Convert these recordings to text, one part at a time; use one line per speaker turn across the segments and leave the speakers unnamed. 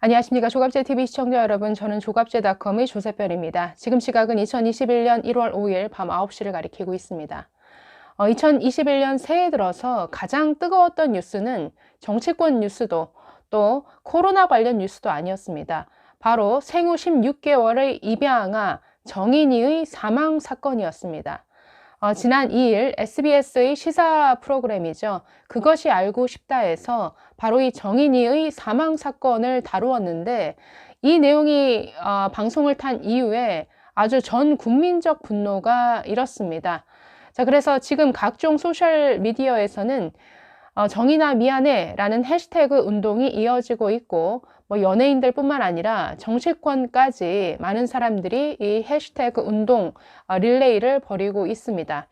안녕하십니까. 조갑제TV 시청자 여러분, 저는 조갑제닷컴의 조세별입니다. 지금 시각은 2021년 1월 5일 밤 9시를 가리키고 있습니다. 2021년 새해 들어서 가장 뜨거웠던 뉴스는 정치권 뉴스도 또 코로나 관련 뉴스도 아니었습니다. 바로 생후 16개월의 입양아 정인이의 사망 사건이었습니다. 지난 2일 SBS의 시사 프로그램이죠. 그것이 알고 싶다에서 바로 이 정인이의 사망 사건을 다루었는데, 이 내용이 방송을 탄 이후에 아주 전 국민적 분노가 일었습니다. 자, 그래서 지금 각종 소셜 미디어에서는 정인아 미안해 라는 해시태그 운동이 이어지고 있고, 뭐 연예인들 뿐만 아니라 정치권까지 많은 사람들이 이 해시태그 운동 릴레이를 벌이고 있습니다.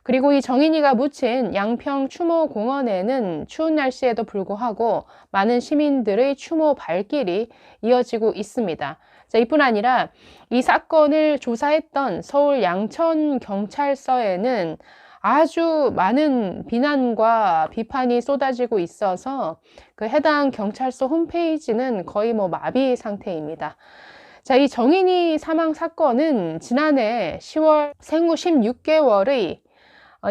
그리고 이 정인이가 묻힌 양평 추모 공원에는 추운 날씨에도 불구하고 많은 시민들의 추모 발길이 이어지고 있습니다. 자, 이뿐 아니라 이 사건을 조사했던 서울 양천경찰서에는 아주 많은 비난과 비판이 쏟아지고 있어서 그 해당 경찰서 홈페이지는 거의 뭐 마비 상태입니다. 자, 이 정인이 사망 사건은 지난해 10월 생후 16개월의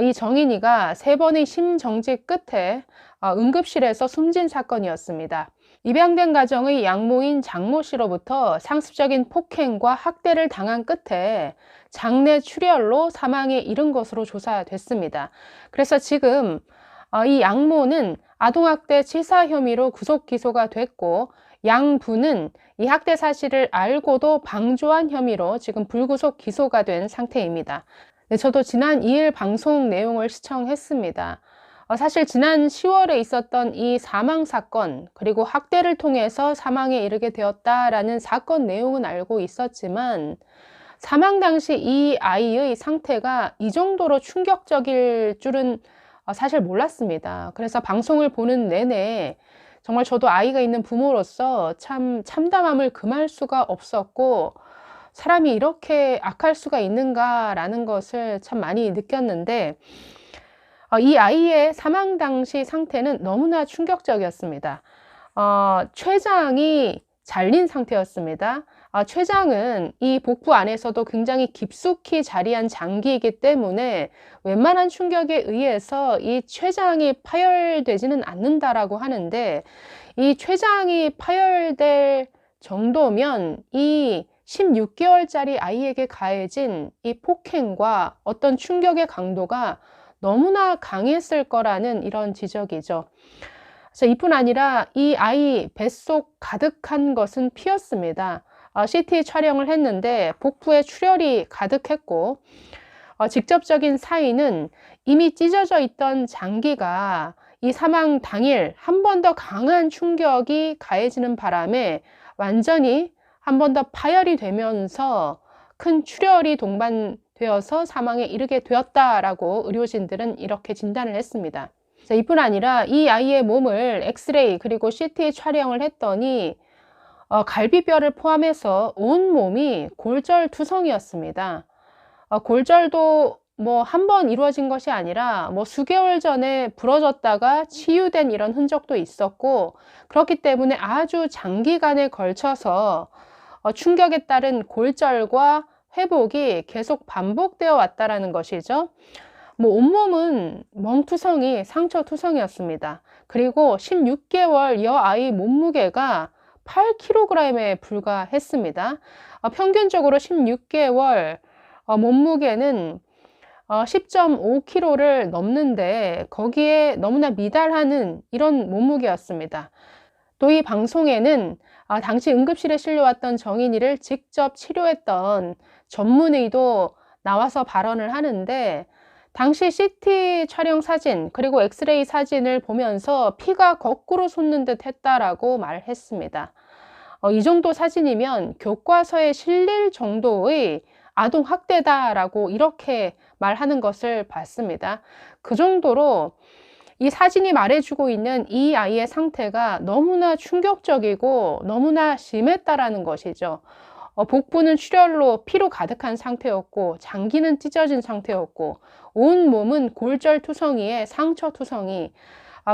이 정인이가 3번의 심정지 끝에 응급실에서 숨진 사건이었습니다. 입양된 가정의 양모인 장모 씨로부터 상습적인 폭행과 학대를 당한 끝에 장내 출혈로 사망에 이른 것으로 조사됐습니다. 그래서 지금 이 양모는 아동학대 치사 혐의로 구속 기소가 됐고, 양부는 이 학대 사실을 알고도 방조한 혐의로 지금 불구속 기소가 된 상태입니다. 네, 저도 지난 2일 방송 내용을 시청했습니다. 사실 지난 10월에 있었던 이 사망 사건, 그리고 학대를 통해서 사망에 이르게 되었다라는 사건 내용은 알고 있었지만, 사망 당시 이 아이의 상태가 이 정도로 충격적일 줄은 사실 몰랐습니다. 그래서 방송을 보는 내내 정말 저도 아이가 있는 부모로서 참 참담함을 금할 수가 없었고, 사람이 이렇게 악할 수가 있는가라는 것을 참 많이 느꼈는데, 이 아이의 사망 당시 상태는 너무나 충격적이었습니다. 췌장이 잘린 상태였습니다. 췌장은 이 복부 안에서도 굉장히 깊숙이 자리한 장기이기 때문에 웬만한 충격에 의해서 이 췌장이 파열되지는 않는다라고 하는데, 이 췌장이 파열될 정도면 이 16개월짜리 아이에게 가해진 이 폭행과 어떤 충격의 강도가 너무나 강했을 거라는 이런 지적이죠. 그래서 이뿐 아니라 이 아이 뱃속 가득한 것은 피였습니다. CT 촬영을 했는데 복부에 출혈이 가득했고, 직접적인 사인은 이미 찢어져 있던 장기가 이 사망 당일 한 번 더 강한 충격이 가해지는 바람에 완전히 한 번 더 파열이 되면서 큰 출혈이 동반되어서 사망에 이르게 되었다라고 의료진들은 이렇게 진단을 했습니다. 자, 이뿐 아니라 이 아이의 몸을 엑스레이 그리고 CT 촬영을 했더니 갈비뼈를 포함해서 온 몸이 골절투성이었습니다. 골절도 뭐 한 번 이루어진 것이 아니라 뭐 수개월 전에 부러졌다가 치유된 이런 흔적도 있었고, 그렇기 때문에 아주 장기간에 걸쳐서 충격에 따른 골절과 회복이 계속 반복되어 왔다라는 것이죠. 뭐 온몸은 멍투성이 상처투성이었습니다. 그리고 16개월 여아이 몸무게가 8kg에 불과했습니다. 평균적으로 16개월 몸무게는 10.5kg를 넘는데 거기에 너무나 미달하는 이런 몸무게였습니다. 또 이 방송에는 당시 응급실에 실려왔던 정인이를 직접 치료했던 전문의도 나와서 발언을 하는데, 당시 CT 촬영 사진 그리고 엑스레이 사진을 보면서 피가 거꾸로 솟는 듯 했다라고 말했습니다. 이 정도 사진이면 교과서에 실릴 정도의 아동학대다라고 이렇게 말하는 것을 봤습니다. 그 정도로 이 사진이 말해주고 있는 이 아이의 상태가 너무나 충격적이고 너무나 심했다라는 것이죠. 복부는 출혈로 피로 가득한 상태였고, 장기는 찢어진 상태였고, 온 몸은 골절투성이에 상처투성이,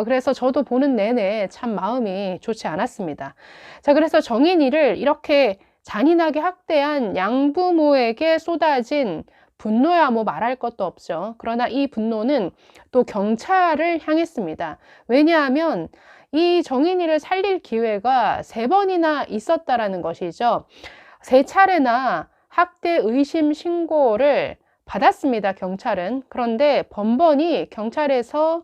그래서 저도 보는 내내 참 마음이 좋지 않았습니다. 자, 그래서 정인이를 이렇게 잔인하게 학대한 양부모에게 쏟아진 분노야 뭐 말할 것도 없죠. 그러나 이 분노는 또 경찰을 향했습니다. 왜냐하면 이 정인이를 살릴 기회가 3번이나 있었다라는 것이죠. 3차례나 학대 의심 신고를 받았습니다, 경찰은. 그런데 번번이 경찰에서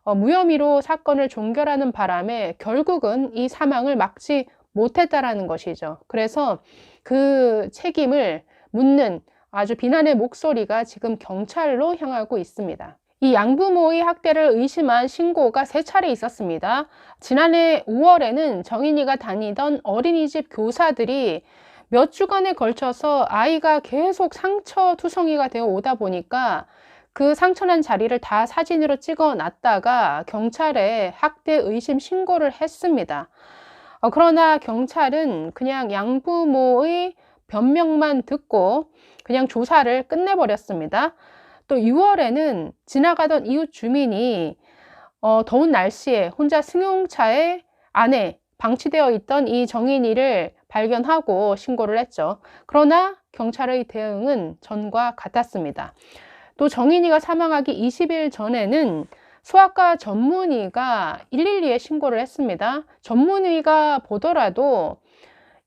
무혐의로 사건을 종결하는 바람에 결국은 이 사망을 막지 못했다라는 것이죠. 그래서 그 책임을 묻는 아주 비난의 목소리가 지금 경찰로 향하고 있습니다. 이 양부모의 학대를 의심한 신고가 3차례 있었습니다. 지난해 5월에는 정인이가 다니던 어린이집 교사들이 몇 주간에 걸쳐서 아이가 계속 상처투성이가 되어 오다 보니까 그 상처난 자리를 다 사진으로 찍어 놨다가 경찰에 학대 의심 신고를 했습니다. 그러나 경찰은 그냥 양부모의 변명만 듣고 그냥 조사를 끝내버렸습니다. 또 6월에는 지나가던 이웃 주민이 더운 날씨에 혼자 승용차에 안에 방치되어 있던 이 정인이를 발견하고 신고를 했죠. 그러나 경찰의 대응은 전과 같았습니다. 또 정인이가 사망하기 20일 전에는 소아과 전문의가 112에 신고를 했습니다. 전문의가 보더라도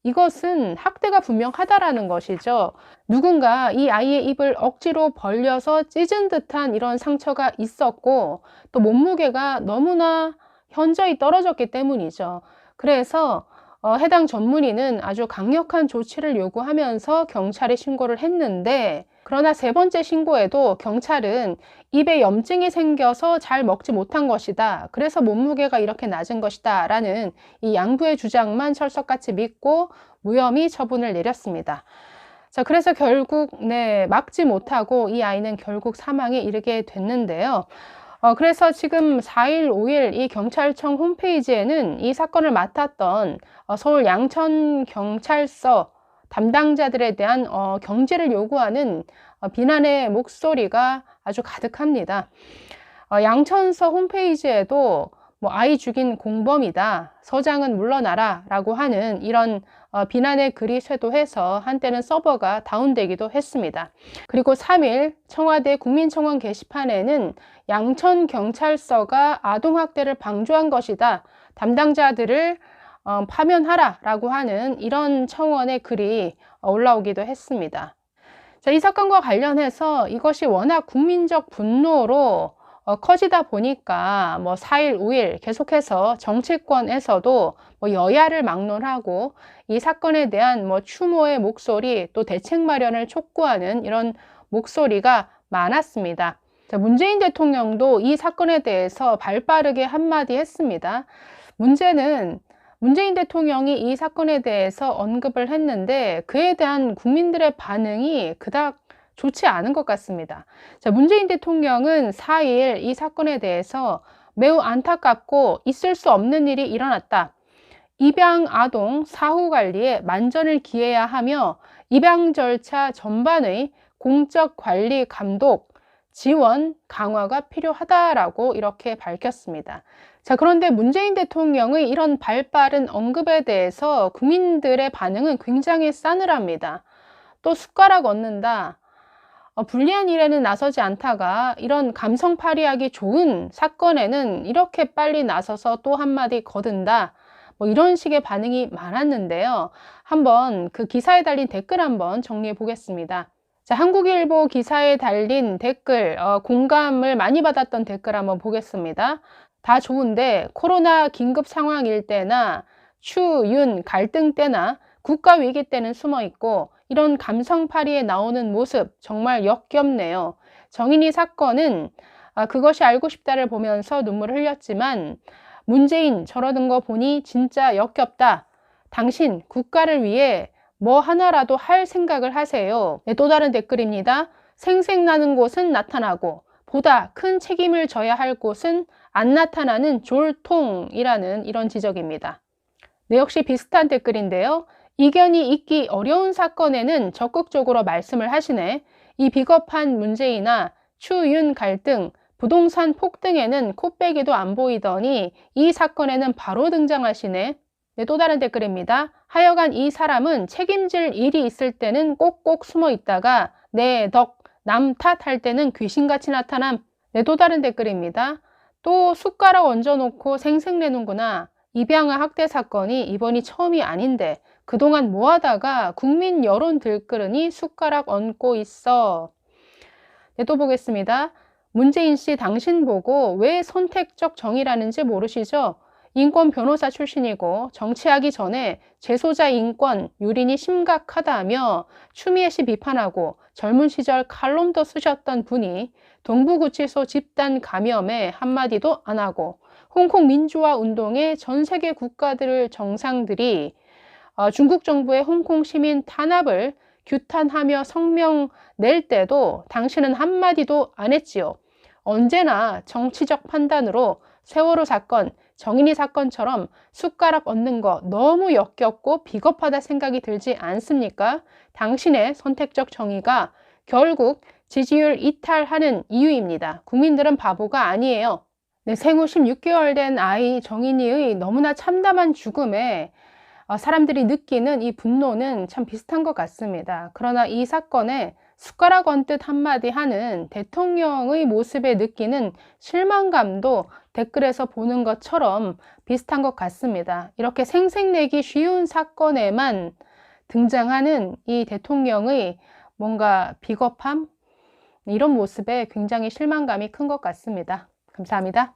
이것은 학대가 분명하다라는 것이죠. 누군가 이 아이의 입을 억지로 벌려서 찢은 듯한 이런 상처가 있었고 또 몸무게가 너무나 현저히 떨어졌기 때문이죠. 그래서 해당 전문의는 아주 강력한 조치를 요구하면서 경찰에 신고를 했는데, 그러나 3번째 신고에도 경찰은 입에 염증이 생겨서 잘 먹지 못한 것이다, 그래서 몸무게가 이렇게 낮은 것이다 라는 이 양부의 주장만 철석같이 믿고 무혐의 처분을 내렸습니다. 자, 그래서 결국 막지 못하고 이 아이는 결국 사망에 이르게 됐는데요. 그래서 지금 4일, 5일 이 경찰청 홈페이지에는 이 사건을 맡았던 서울 양천경찰서 담당자들에 대한 경질을 요구하는 비난의 목소리가 아주 가득합니다. 양천서 홈페이지에도 뭐 아이 죽인 공범이다, 서장은 물러나라 라고 하는 이런 비난의 글이 쇄도해서 한때는 서버가 다운되기도 했습니다. 그리고 3일 청와대 국민청원 게시판에는 양천경찰서가 아동학대를 방조한 것이다, 담당자들을 파면하라 라고 하는 이런 청원의 글이 올라오기도 했습니다. 자, 이 사건과 관련해서 이것이 워낙 국민적 분노로 커지다 보니까 뭐 4일, 5일 계속해서 정치권에서도 뭐 여야를 막론하고 이 사건에 대한 뭐 추모의 목소리, 또 대책 마련을 촉구하는 이런 목소리가 많았습니다. 자, 문재인 대통령도 이 사건에 대해서 발빠르게 한마디 했습니다. 문제는 문재인 대통령이 이 사건에 대해서 언급을 했는데 그에 대한 국민들의 반응이 그닥 좋지 않은 것 같습니다. 자, 문재인 대통령은 4일 이 사건에 대해서 매우 안타깝고 있을 수 없는 일이 일어났다, 입양 아동 사후 관리에 만전을 기해야 하며 입양 절차 전반의 공적 관리 감독 지원 강화가 필요하다라고 이렇게 밝혔습니다. 자, 그런데 문재인 대통령의 이런 발빠른 언급에 대해서 국민들의 반응은 굉장히 싸늘합니다. 또 숟가락 얹는다, 불리한 일에는 나서지 않다가 이런 감성팔이하기 좋은 사건에는 이렇게 빨리 나서서 또 한마디 거둔다, 뭐 이런 식의 반응이 많았는데요. 한번 그 기사에 달린 댓글 한번 정리해 보겠습니다. 자, 한국일보 기사에 달린 댓글, 공감을 많이 받았던 댓글 한번 보겠습니다. 다 좋은데 코로나 긴급 상황일 때나 추, 윤 갈등 때나 국가 위기 때는 숨어 있고 이런 감성팔이에 나오는 모습 정말 역겹네요. 정인이 사건은 그것이 알고 싶다를 보면서 눈물을 흘렸지만 문재인 저러는 거 보니 진짜 역겹다. 당신 국가를 위해 뭐 하나라도 할 생각을 하세요. 또 다른 댓글입니다. 생색나는 곳은 나타나고 보다 큰 책임을 져야 할 곳은 안 나타나는 졸통이라는 이런 지적입니다. 역시 비슷한 댓글인데요. 이견이 있기 어려운 사건에는 적극적으로 말씀을 하시네. 이 비겁한 문재인아, 추, 윤 갈등 부동산 폭등에는 코빼기도 안 보이더니 이 사건에는 바로 등장하시네. 네, 또 다른 댓글입니다. 하여간 이 사람은 책임질 일이 있을 때는 꼭꼭 숨어 있다가 내 덕, 남 탓할 때는 귀신같이 나타남. 네, 또 다른 댓글입니다. 또 숟가락 얹어놓고 생색내는구나. 입양아 학대 사건이 이번이 처음이 아닌데 그동안 뭐 하다가 국민 여론 들끓으니 숟가락 얹고 있어. 네, 또 보겠습니다. 문재인 씨 당신 보고 왜 선택적 정의라는지 모르시죠? 인권 변호사 출신이고 정치하기 전에 재소자 인권 유린이 심각하다며 추미애 씨 비판하고 젊은 시절 칼럼도 쓰셨던 분이 동부구치소 집단 감염에 한마디도 안 하고 홍콩 민주화 운동의 전 세계 국가들 정상들이 중국 정부의 홍콩 시민 탄압을 규탄하며 성명 낼 때도 당신은 한마디도 안 했지요. 언제나 정치적 판단으로 세월호 사건, 정인이 사건처럼 숟가락 얹는 거 너무 역겹고 비겁하다 생각이 들지 않습니까? 당신의 선택적 정의가 결국 지지율 이탈하는 이유입니다. 국민들은 바보가 아니에요. 네, 생후 16개월 된 아이 정인이의 너무나 참담한 죽음에 사람들이 느끼는 이 분노는 참 비슷한 것 같습니다. 그러나 이 사건에 숟가락 얹듯 한마디 하는 대통령의 모습에 느끼는 실망감도 댓글에서 보는 것처럼 비슷한 것 같습니다. 이렇게 생색내기 쉬운 사건에만 등장하는 이 대통령의 뭔가 비겁함? 이런 모습에 굉장히 실망감이 큰 것 같습니다. 감사합니다.